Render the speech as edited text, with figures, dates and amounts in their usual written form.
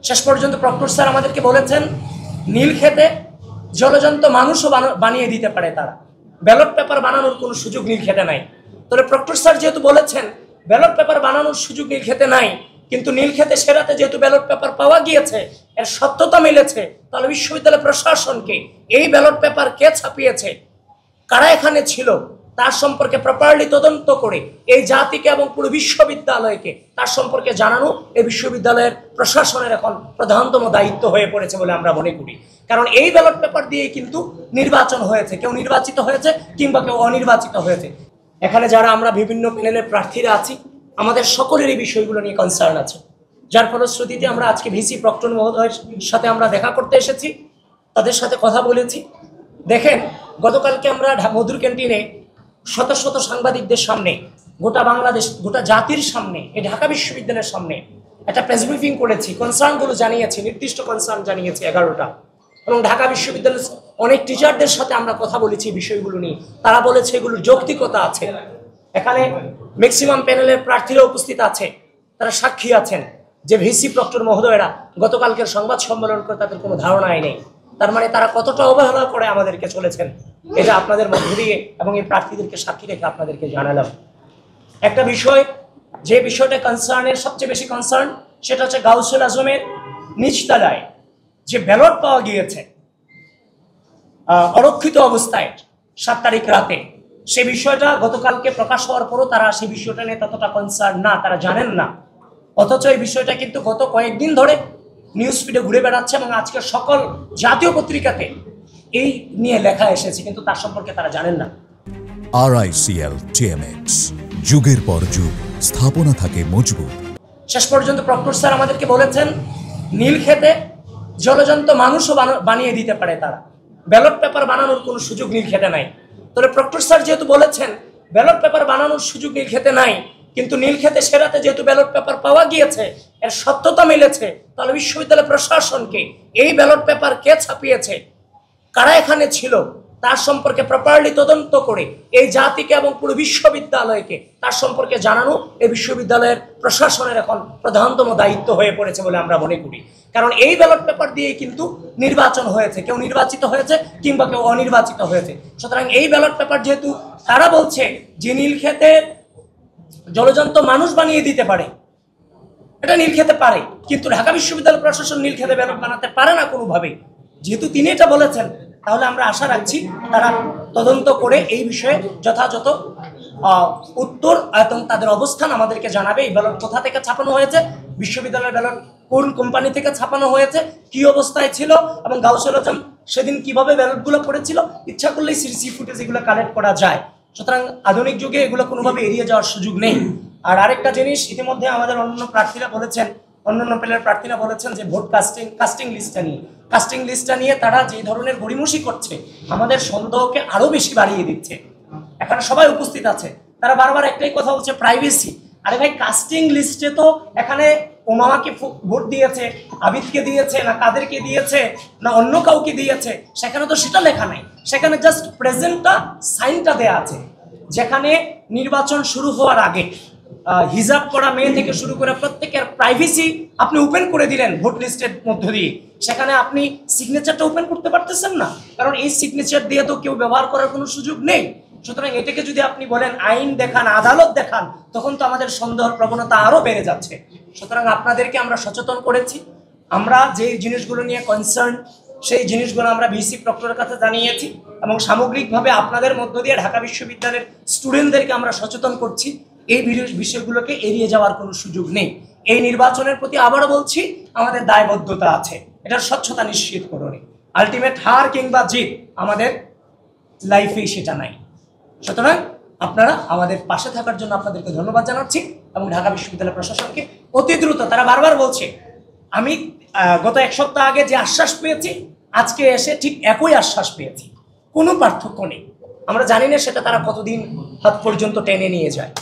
শেষ পর্যন্ত proctor sir আমাদেরকে বলেছেন নীলক্ষেতে জলজন্ত মানুষও বানিয়ে দিতে পারে তারা, ব্যালট পেপার বানানোর কোনো সুযোগ নীলক্ষেতে নাই। তাহলে প্রক্টর স্যার যেহেতু বলেছেন ব্যালট পেপার বানানোর সুযোগ নীলক্ষেতে নাই, কিন্তু নীলক্ষেতে সেরাতে যেহেতু ব্যালট পেপার পাওয়া গিয়েছে, এর সত্যতা মিলেছে, তাহলে বিশ্ববিদ্যালয় প্রশাসনকে এই ব্যালট পেপার কে ছাপিয়েছে, কারা এখানে ছিল, তার সম্পর্কে প্রপারলি তদন্ত করে এই জাতিকে এবং পুরো বিশ্ববিদ্যালয়কে তার সম্পর্কে জানানো এই বিশ্ববিদ্যালয়ের প্রশাসনের এখন প্রধানতম দায়িত্ব হয়ে পড়েছে বলে আমরা মনে করি। কারণ এই ব্যালট পেপার দিয়ে কিন্তু নির্বাচন হয়েছে, কেউ নির্বাচিত হয়েছে কিংবা কেউ অনির্বাচিত হয়েছে। এখানে যারা আমরা বিভিন্ন প্যানেলের প্রার্থীরা আছি, আমাদের সকলের এই বিষয়গুলো নিয়ে কনসার্ন আছে, যার ফলশ্রুতিতে আমরা আজকে ভিসি প্রক্টর মহোদয়ের সাথে আমরা দেখা করতে এসেছি, তাদের সাথে কথা বলেছি। দেখেন, গতকালকে আমরা মধুর ক্যান্টিনে শত শত সাংবাদিকদের সামনে, গোটা বাংলাদেশ, গোটা জাতির সামনে, এই ঢাকা বিশ্ববিদ্যালয়ের সামনে একটা প্রেস ব্রিফিং করেছি, কনসার্নগুলো জানিয়েছি, নির্দিষ্ট কনসার্ন জানিয়েছি 11টা। এবং ঢাকা বিশ্ববিদ্যালয়ের অনেক টিচারদের সাথে আমরা কথা বলেছি বিষয়গুলো নিয়ে, তারা বলেছে এগুলোর যৌক্তিকতা আছে। এখানে ম্যাক্সিমাম প্যানেলের প্রার্থীরা উপস্থিত আছে, তারা সাক্ষী আছেন যে ভিসি প্রক্টর মহোদয়েরা গতকালকের সংবাদ সম্মেলন করে তাদের কোনো ধারণাই নেই। তার মানে তারা কতটা অবহেলা করে আমাদেরকে চলেছেন, এটা আপনাদের মধ্য দিয়ে এবং এই প্রার্থীদেরকে সাক্ষী রেখে আপনাদেরকে জানালাম। একটা বিষয়, যে বিষয়টা কনসার্নের সবচেয়ে বেশি কনসার্ন, সেটা হচ্ছে গাউসুল আজমের নিচতলায় যে ব্যালট পাওয়া গিয়েছে অরক্ষিত অবস্থায় 7 তারিখ রাতে, সে বিষয়টা গতকালকে প্রকাশ হওয়ার পরও তারা সেই বিষয়টা নিয়ে ততটা কনসার্ন না, তারা জানেন না। অথচ এই বিষয়টা কিন্তু গত কয়েকদিন ধরে নিউজ ফিডে ঘুরে বেড়াচ্ছে এবং আজকের সকল জাতীয় পত্রিকাতে এই নিয়ে লেখা এসেছে, কিন্তু তার সম্পর্কে তারা জানেন না। RICL TMX, যুগের পর যুগ স্থাপনা থাকে মজবুত। শেষ পর্যন্ত প্রক্টর স্যার আমাদেরকে বলেছেন নীলক্ষেতে জলজন্ত মানুষও বানিয়ে দিতে পারে তারা, ব্যালট পেপার বানানোর কোনো সুযোগ নীলক্ষেতে নাই। তাহলে প্রক্টর স্যার যেহেতু বলেছেন ব্যালট পেপার বানানোর সুযোগ নীলক্ষেতে নাই, কিন্তু নীলক্ষেতে সেরাতে যেহেতু ব্যালট পেপার পাওয়া গিয়েছে, এর সত্যতা মিলেছে, তাহলে বিশ্ববিদ্যালয় প্রশাসনকে এই ব্যালট পেপার কে ছাপিয়েছে, কারা এখানে ছিল, তার সম্পর্কে প্রপারলি তদন্ত করে এই জাতিকে এবং পুরো বিশ্ববিদ্যালয়কে তার সম্পর্কে জানানো এই বিশ্ববিদ্যালয়ের প্রশাসনের এখন প্রধানতম দায়িত্ব হয়ে পড়েছে বলে আমরা মনে করি। কারণ এই ব্যালট পেপার দিয়ে কিন্তু নির্বাচন হয়েছে, কেউ নির্বাচিত হয়েছে কিংবা কেউ অনির্বাচিত হয়েছে। সুতরাং এই ব্যালট পেপার যেহেতু তারা বলছে যে নীলক্ষেতে জলজন্ত মানুষ বানিয়ে দিতে পারে, এটা নীলক্ষেতে পারে, কিন্তু ঢাকা বিশ্ববিদ্যালয় প্রশাসন নীলক্ষেতে ব্যালট বানাতে পারে না কোনোভাবেই। যেহেতু তিনি এটা বলেছেন, তাহলে আমরা আশা রাখছি তারা তদন্ত করে এই বিষয়ে যথাযথ উত্তর এবং তাদের অবস্থান আমাদেরকে জানাবে। এই ব্যালট কোথা থেকে ছাপানো হয়েছে, বিশ্ববিদ্যালয়ের ব্যালট কোন কোম্পানি থেকে ছাপানো হয়েছে, কি অবস্থায় ছিল, এবং গাউসুল আজম সেদিন কিভাবে ব্যালটগুলো পড়েছিল, ইচ্ছা করলেই সিসি ফুটেজ এগুলো কালেক্ট করা যায়। সুতরাং আধুনিক যুগে এগুলো কোনোভাবে এড়িয়ে যাওয়ার সুযোগ নেই। আর আরেকটা জিনিস, ইতিমধ্যে আমাদের অন্যান্য প্রার্থীরা বলেছেন, অন্যান্য প্যানেলের প্রার্থীরা বলেছেন যে ভোট কাস্টিং লিস্টটা নিয়ে তারা যে ধরনের গড়িমসি করছে, আমাদের সন্দেহকে আরো বেশি বাড়িয়ে দিচ্ছে। এখানে সবাই উপস্থিত আছে, তারা বারবার একটাই কথা বলছে, প্রাইভেসি। আরে ভাই, কাস্টিং লিস্টে তো এখানে ওমামাকে ভোট দিয়েছে, আবিদকে দিয়েছে, না কাদেরকে দিয়েছে, না অন্য কাউকে দিয়েছে, সেখানে তো সেটা লেখা নাই। সেখানে জাস্ট প্রেজেন্টটা, সাইনটা দেয়া আছে। যেখানে নির্বাচন শুরু হওয়ার আগে হিজাব করা মেয়ে থেকে শুরু করে প্রত্যেকের প্রাইভেসি আপনি ওপেন করে দিলেন ভোট লিস্টের মধ্য দিয়ে, সেখানে আপনি সিগনেচারটা ওপেন করতে পারতেছেন না, কারণ এই সিগনেচার দিয়ে তো কেউ ব্যবহার করার কোনো সুযোগ নেই। সুতরাং এটাকে যদি আপনি বলেন আইন দেখান, আদালত দেখান, তখন তো আমাদের সন্দেহের প্রবণতা আরো বেড়ে যাচ্ছে। সুতরাং আপনাদেরকে আমরা সচেতন করেছি, আমরা যে জিনিসগুলো নিয়ে কনসার্ন সেই জিনিসগুলো আমরা ভিসি প্রক্টরের কাছে জানিয়েছি, এবং সামগ্রিকভাবে আপনাদের মধ্য দিয়ে ঢাকা বিশ্ববিদ্যালয়ের স্টুডেন্টদেরকে আমরা সচেতন করছি এই বিষয়গুলোকে এড়িয়ে যাওয়ার কোনো সুযোগ নেই। এই নির্বাচনের প্রতি আবারও বলছি, আমাদের দায়বদ্ধতা আছে, এটার স্বচ্ছতা নিশ্চিত করুন। আলটিমেট হার কিংবা জিত আমাদের লাইফে সেটা নাই। সুতরাং আপনারা আমাদের পাশে থাকার জন্য আপনাদেরকে ধন্যবাদ জানাচ্ছি, এবং ঢাকা বিশ্ববিদ্যালয় প্রশাসনকে অতি দ্রুত, তারা বারবার বলছে, আমি গত 1 সপ্তাহ আগে যে আশ্বাস পেয়েছি, আজকে এসে ঠিক একই আশ্বাস পেয়েছি, কোনো পার্থক্য নেই। আমরা জানি না সেটা তারা কতদিন হাত পর্যন্ত টেনে নিয়ে যায়।